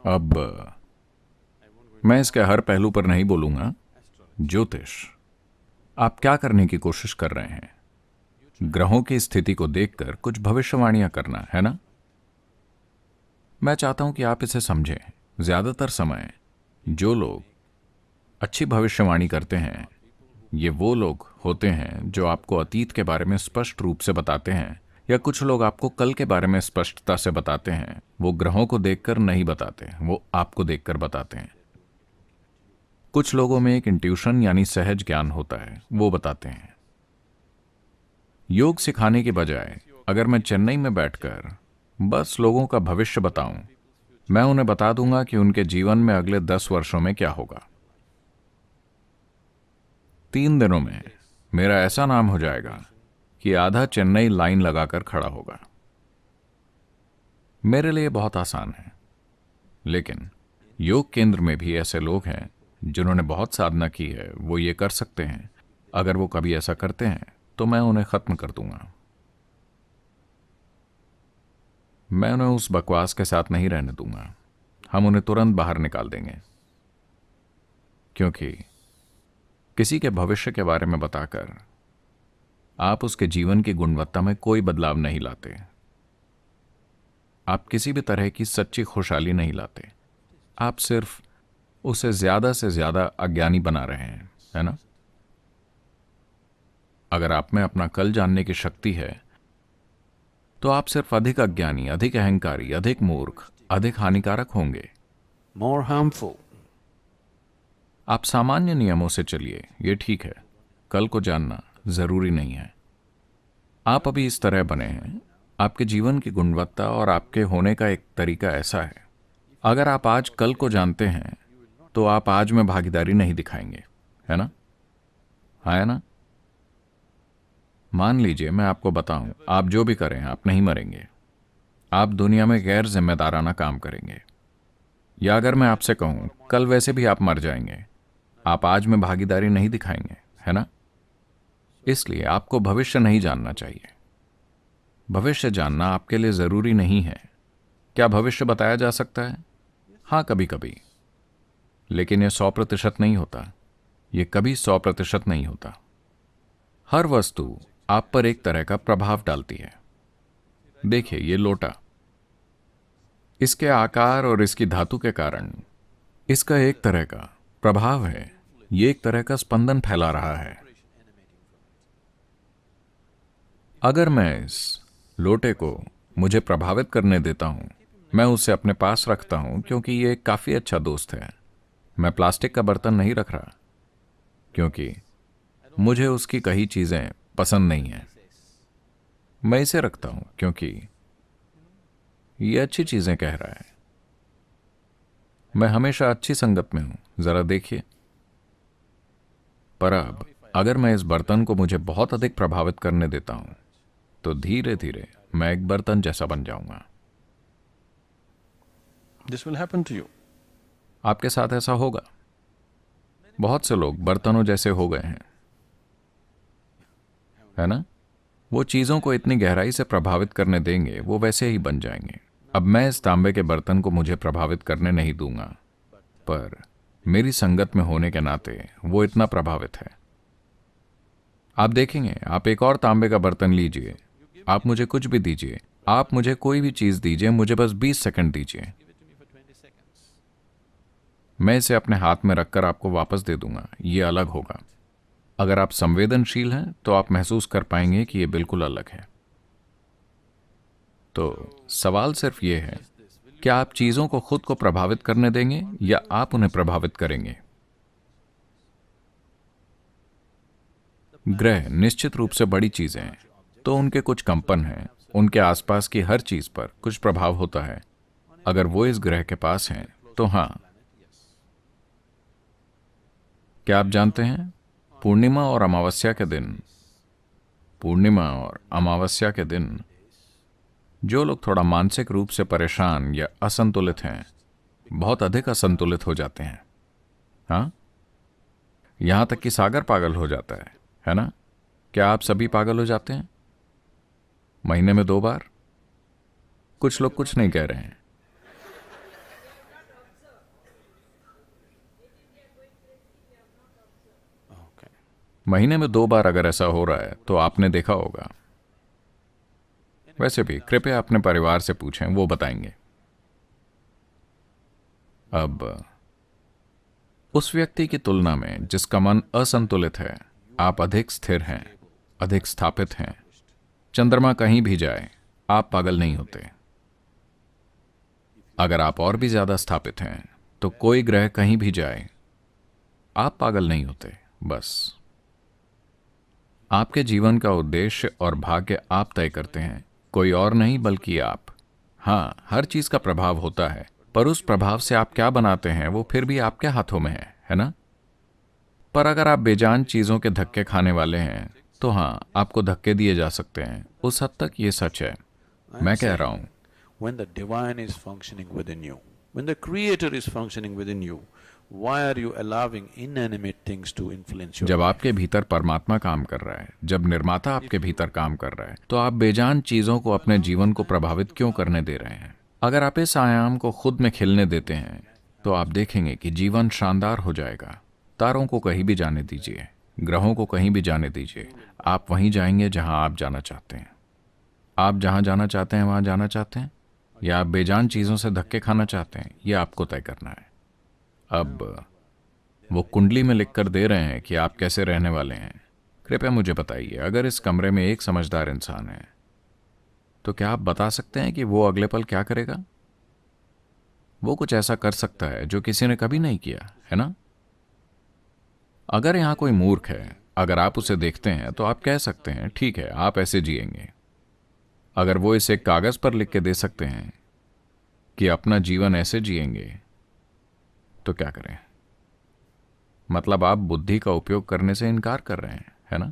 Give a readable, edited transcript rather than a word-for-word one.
अब मैं इसके हर पहलू पर नहीं बोलूंगा। ज्योतिष, आप क्या करने की कोशिश कर रहे हैं? ग्रहों की स्थिति को देखकर कुछ भविष्यवाणियां करना, है ना? मैं चाहता हूं कि आप इसे समझें। ज्यादातर समय जो लोग अच्छी भविष्यवाणी करते हैं, ये वो लोग होते हैं जो आपको अतीत के बारे में स्पष्ट रूप से बताते हैं, या कुछ लोग आपको कल के बारे में स्पष्टता से बताते हैं। वो ग्रहों को देखकर नहीं बताते, वो आपको देखकर बताते हैं। कुछ लोगों में एक इंट्यूशन यानी सहज ज्ञान होता है, वो बताते हैं। योग सिखाने के बजाय अगर मैं चेन्नई में बैठकर बस लोगों का भविष्य बताऊं, मैं उन्हें बता दूंगा कि उनके जीवन में अगले 10 वर्षों में क्या होगा। 3 दिनों में मेरा ऐसा नाम हो जाएगा कि आधा चेन्नई लाइन लगाकर खड़ा होगा। मेरे लिए बहुत आसान है, लेकिन योग केंद्र में भी ऐसे लोग हैं जिन्होंने बहुत साधना की है, वो ये कर सकते हैं। अगर वो कभी ऐसा करते हैं तो मैं उन्हें खत्म कर दूंगा। मैं उन्हें उस बकवास के साथ नहीं रहने दूंगा। हम उन्हें तुरंत बाहर निकाल देंगे, क्योंकि किसी के भविष्य के बारे में बताकर आप उसके जीवन की गुणवत्ता में कोई बदलाव नहीं लाते। आप किसी भी तरह की सच्ची खुशहाली नहीं लाते। आप सिर्फ उसे ज्यादा से ज्यादा अज्ञानी बना रहे हैं, है ना? अगर आप में अपना कल जानने की शक्ति है, तो आप सिर्फ अधिक अज्ञानी, अधिक अहंकारी, अधिक मूर्ख, अधिक हानिकारक होंगे। more harmful. आप सामान्य नियमों से चलिए, ये ठीक है। कल को जानना जरूरी नहीं है। आप अभी इस तरह बने हैं। आपके जीवन की गुणवत्ता और आपके होने का एक तरीका ऐसा है। अगर आप आज कल को जानते हैं, तो आप आज में भागीदारी नहीं दिखाएंगे, है ना? हाँ, है ना? मान लीजिए मैं आपको बताऊं, आप जो भी करें आप नहीं मरेंगे। आप दुनिया में गैर जिम्मेदाराना काम करेंगे। या अगर मैं आपसे कहूं कल वैसे भी आप मर जाएंगे, आप आज में भागीदारी नहीं दिखाएंगे, है ना? इसलिए आपको भविष्य नहीं जानना चाहिए। भविष्य जानना आपके लिए जरूरी नहीं है। क्या भविष्य बताया जा सकता है? हाँ, कभी कभी। लेकिन यह 100% नहीं होता। यह कभी 100% नहीं होता। हर वस्तु आप पर एक तरह का प्रभाव डालती है। देखिए, ये लोटा, इसके आकार और इसकी धातु के कारण इसका एक तरह का प्रभाव है। ये एक तरह का स्पंदन फैला रहा है। अगर मैं इस लोटे को मुझे प्रभावित करने देता हूं, मैं उसे अपने पास रखता हूं क्योंकि ये एक काफी अच्छा दोस्त है। मैं प्लास्टिक का बर्तन नहीं रख रहा क्योंकि मुझे उसकी कई चीजें पसंद नहीं है। मैं इसे रखता हूं क्योंकि ये अच्छी चीजें कह रहा है। मैं हमेशा अच्छी संगत में हूं, जरा देखिए। पर अब अगर मैं इस बर्तन को मुझे बहुत अधिक प्रभावित करने देता हूं, तो धीरे धीरे मैं एक बर्तन जैसा बन जाऊंगा। This will happen to you. आपके साथ ऐसा होगा। बहुत से लोग बर्तनों जैसे हो गए हैं, है ना? वो चीजों को इतनी गहराई से प्रभावित करने देंगे, वो वैसे ही बन जाएंगे। अब मैं इस तांबे के बर्तन को मुझे प्रभावित करने नहीं दूंगा, पर मेरी संगत में होने के नाते वो इतना प्रभावित है। आप देखेंगे, आप एक और तांबे का बर्तन लीजिए, आप मुझे कुछ भी दीजिए, आप मुझे कोई भी चीज दीजिए, मुझे बस 20 सेकंड दीजिए, मैं इसे अपने हाथ में रखकर आपको वापस दे दूंगा। ये अलग होगा। अगर आप संवेदनशील हैं तो आप महसूस कर पाएंगे कि ये बिल्कुल अलग है। तो सवाल सिर्फ ये है, क्या आप चीजों को खुद को प्रभावित करने देंगे या आप उन्हें प्रभावित करेंगे? ग्रह निश्चित रूप से बड़ी चीजें हैं, तो उनके कुछ कंपन हैं। उनके आसपास की हर चीज पर कुछ प्रभाव होता है। अगर वो इस ग्रह के पास हैं, तो हां। क्या आप जानते हैं, पूर्णिमा और अमावस्या के दिन जो लोग थोड़ा मानसिक रूप से परेशान या असंतुलित हैं, बहुत अधिक असंतुलित हो जाते हैं। हाँ, यहां तक कि सागर पागल हो जाता है ना? क्या आप सभी पागल हो जाते हैं महीने में 2 बार? कुछ लोग कुछ नहीं कह रहे हैं। महीने में 2 बार अगर ऐसा हो रहा है तो आपने देखा होगा। वैसे भी कृपया अपने परिवार से पूछें, वो बताएंगे। अब उस व्यक्ति की तुलना में जिसका मन असंतुलित है, आप अधिक स्थिर हैं, अधिक स्थापित हैं। चंद्रमा कहीं भी जाए, आप पागल नहीं होते। अगर आप और भी ज्यादा स्थापित हैं तो कोई ग्रह कहीं भी जाए, आप पागल नहीं होते। बस आपके जीवन का उद्देश्य और भाग्य आप तय करते हैं, कोई और नहीं बल्कि आप। हाँ, हर चीज का प्रभाव होता है, पर उस प्रभाव से आप क्या बनाते हैं वो फिर भी आपके हाथों में है ना? पर अगर आप बेजान चीजों के धक्के खाने वाले हैं तो हाँ, आपको धक्के दिए जा सकते हैं। उस हद तक ये सच है। मैं कह रहा हूं, When the divine is functioning within you, when the creator is functioning within you, why are you allowing inanimate things to influence your जब life? आपके भीतर परमात्मा काम कर रहा है, जब निर्माता आपके भीतर काम कर रहा है, तो आप बेजान चीजों को अपने जीवन को प्रभावित क्यों करने दे रहे हैं? अगर आप इस आयाम को खुद में खिलने देते हैं तो आप देखेंगे कि जीवन शानदार हो जाएगा। तारों को कहीं भी जाने दीजिए, ग्रहों को कहीं भी जाने दीजिए, आप वहीं जाएंगे जहां आप जाना चाहते हैं। आप जहां जाना चाहते हैं वहां जाना चाहते हैं, या आप बेजान चीजों से धक्के खाना चाहते हैं, यह आपको तय करना है। अब वो कुंडली में लिख कर दे रहे हैं कि आप कैसे रहने वाले हैं। कृपया मुझे बताइए, अगर इस कमरे में एक समझदार इंसान है तो क्या आप बता सकते हैं कि वो अगले पल क्या करेगा? वो कुछ ऐसा कर सकता है जो किसी ने कभी नहीं किया, है ना? अगर यहां कोई मूर्ख है, अगर आप उसे देखते हैं तो आप कह सकते हैं ठीक है, आप ऐसे जिएंगे। अगर वो इसे कागज पर लिख के दे सकते हैं कि अपना जीवन ऐसे जिएंगे, तो क्या करें? मतलब आप बुद्धि का उपयोग करने से इनकार कर रहे हैं, है ना?